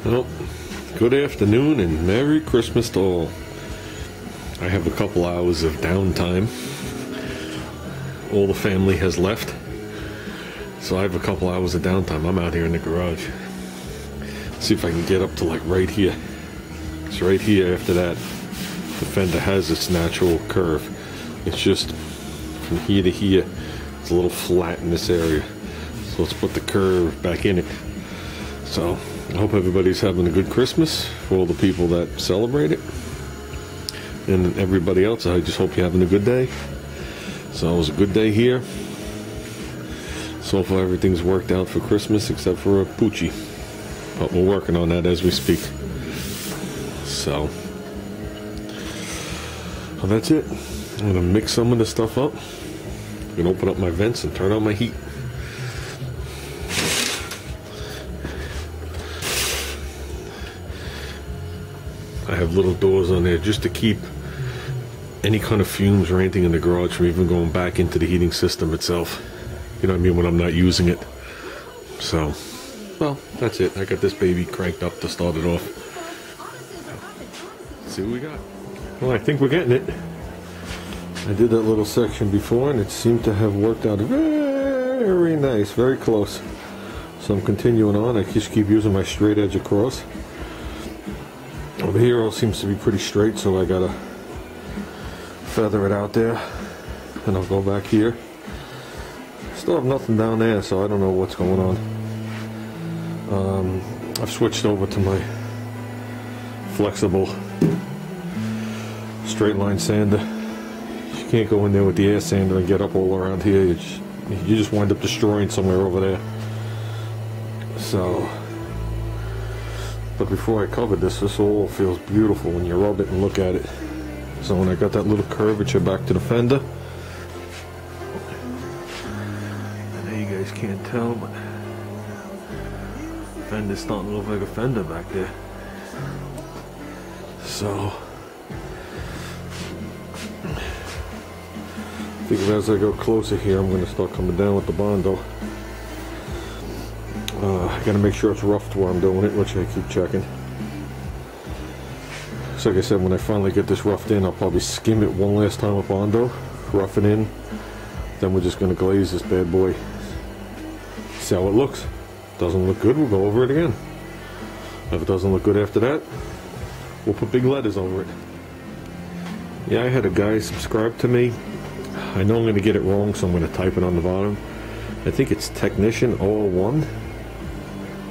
Well, good afternoon and Merry Christmas to all. I have a couple hours of downtime. All the family has left, so I have a couple hours of downtime. I'm out here in the garage. See if I can get up to like right here. It's right here. After that, the fender has its natural curve. It's just from here to here. It's a little flat in this area. So let's put the curve back in it. So I hope everybody's having a good Christmas for all the people that celebrate it. And everybody else, I just hope you're having a good day. So it was a good day here. So far everything's worked out for Christmas except for a poochie. But we're working on that as we speak. So well, that's it. I'm gonna mix some of this stuff up. I'm gonna open up my vents and turn on my heat. I have little doors on there just to keep any kind of fumes or anything in the garage from even going back into the heating system itself. You know what I mean, when I'm not using it. So, well, that's it. I got this baby cranked up to start it off. Let's see what we got. Well, I think we're getting it. I did that little section before and it seemed to have worked out very nice, very close. So I'm continuing on. I just keep using my straight edge across. Over here all seems to be pretty straight, so I gotta feather it out there. And I'll go back here. Still have nothing down there, so I don't know what's going on. I've switched over to my flexible straight line sander. You can't go in there with the air sander and get up all around here. You just wind up destroying somewhere over there. So, but before I covered this all feels beautiful when you rub it and look at it. So when I got that little curvature back to the fender, I know you guys can't tell, but the fender's starting to look like a fender back there. So I think as I go closer here, I'm going to start coming down with the Bondo. I gotta make sure it's roughed where I'm doing it, which I keep checking. So like I said, when I finally get this roughed in, I'll probably skim it one last time with Bondo, rough it in, then we're just gonna glaze this bad boy. See how it looks. Doesn't look good, we'll go over it again. If it doesn't look good after that, we'll put big letters over it. Yeah, I had a guy subscribe to me. I know I'm gonna get it wrong, so I'm gonna type it on the bottom. I think it's Technician 001.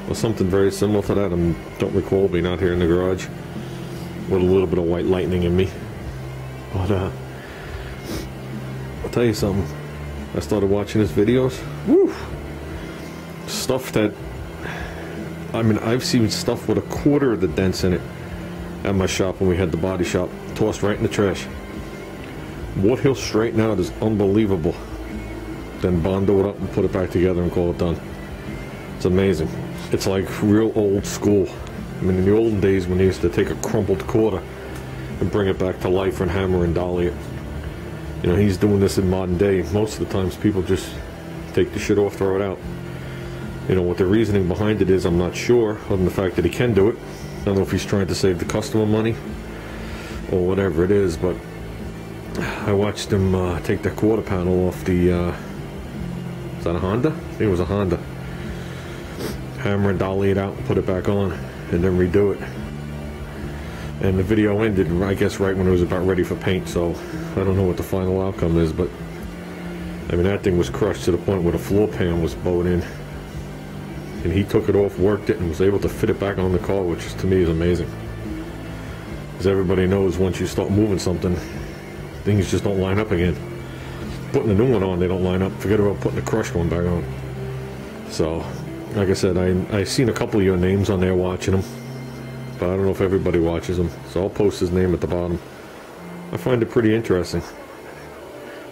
Or something very similar to that. I don't recall being out here in the garage with a little bit of white lightning in me. But I'll tell you something. I started watching his videos. Woo! Stuff that, I mean, I've seen stuff with a quarter of the dents in it at my shop when we had the body shop, tossed right in the trash. What he'll straighten out is unbelievable. Then Bondo it up and put it back together and call it done. It's amazing. It's like real old school. I mean, in the olden days when they used to take a crumpled quarter and bring it back to life and hammer and dolly it. You know, he's doing this in modern day. Most of the times people just take the shit off, throw it out. You know, what the reasoning behind it is, I'm not sure, other than the fact that he can do it. I don't know if he's trying to save the customer money or whatever it is, but I watched him take the quarter panel off the, is that a Honda? I think it was a Honda. Hammer and dolly it out and put it back on and then redo it. And the video ended, I guess, right when it was about ready for paint, so I don't know what the final outcome is, but I mean, that thing was crushed to the point where the floor pan was bowed in. And he took it off, worked it, and was able to fit it back on the car, which to me is amazing. Because everybody knows once you start moving something, things just don't line up again. Putting a new one on, they don't line up. Forget about putting the crushed one back on. So, like I said, I've seen a couple of your names on there watching them, but I don't know if everybody watches them, so I'll post his name at the bottom. I find it pretty interesting.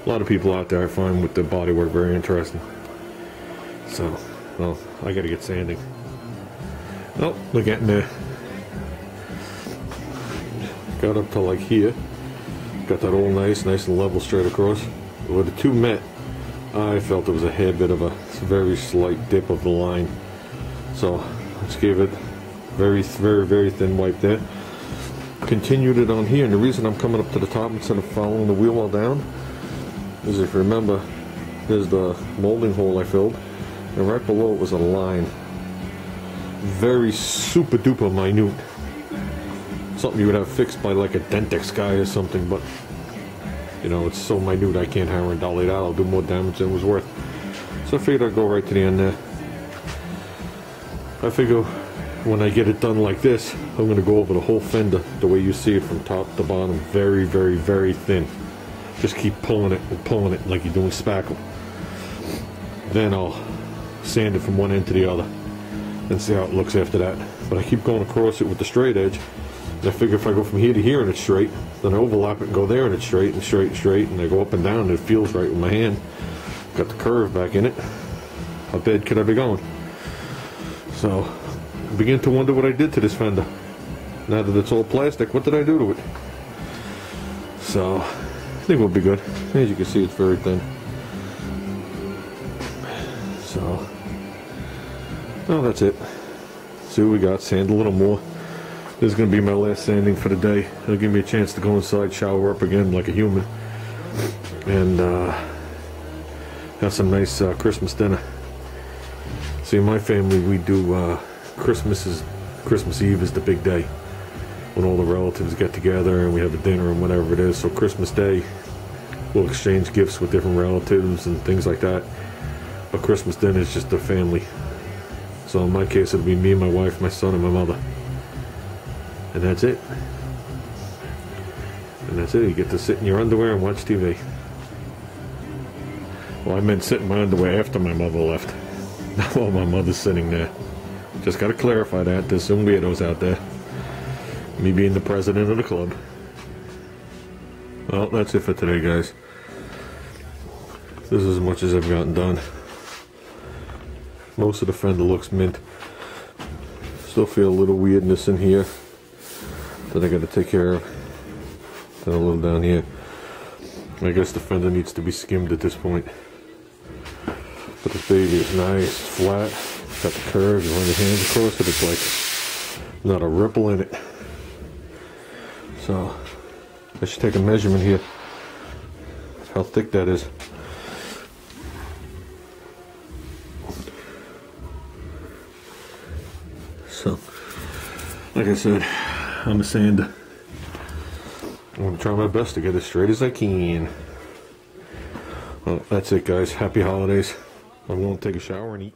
A lot of people out there I find with the bodywork very interesting. So, well, I gotta get sanding. Oh, we're getting there. Got up to like here. Got that all nice and level straight across. Where the two met, I felt there was a hair bit of a very slight dip of the line. So, let's give it Very, very, very thin wipe there. Continued it on here, and the reason I'm coming up to the top instead of following the wheel well down is, if you remember, there's the molding hole I filled, and right below it was a line. Very super duper minute. Something you would have fixed by like a Dentex guy or something, but you know, it's so minute I can't hammer and dolly that. I'll do more damage than it was worth. So I figured I'd go right to the end there. I figure when I get it done like this, I'm going to go over the whole fender the way you see it from top to bottom. Very, very, very thin. Just keep pulling it and pulling it like you're doing spackle. Then I'll sand it from one end to the other and see how it looks after that. But I keep going across it with the straight edge. And I figure if I go from here to here and it's straight, then I overlap it and go there and it's straight and straight and straight, and I go up and down and it feels right with my hand. Got the curve back in it. How bad could I be going? So I begin to wonder what I did to this fender. Now that it's all plastic, what did I do to it? So I think we'll be good. As you can see, it's very thin. So, well, that's it. See what we got. Sand a little more. This is going to be my last sanding for the day. It'll give me a chance to go inside, shower up again like a human, and have some nice Christmas dinner. See, in my family, we do Christmas Eve is the big day when all the relatives get together and we have a dinner and whatever it is. So Christmas Day, we'll exchange gifts with different relatives and things like that. But Christmas dinner is just the family. So in my case, it'll be me, my wife, my son, and my mother. And that's it. And that's it. You get to sit in your underwear and watch TV. Well, I meant sit in my underwear after my mother left. Not while my mother's sitting there. Just got to clarify that. There's some weirdos out there. Me being the president of the club. Well, that's it for today, guys. This is as much as I've gotten done. Most of the fender looks mint. Still feel a little weirdness in here that I got to take care of. Then a little down here. I guess the fender needs to be skimmed at this point. But this baby is nice, flat, got the curve. You run your hands across it, it's like not a ripple in it. So I should take a measurement here, how thick that is. So, like I said, I'm a sander. I'm going to try my best to get as straight as I can. Well, that's it, guys. Happy holidays. I'm going to take a shower and eat.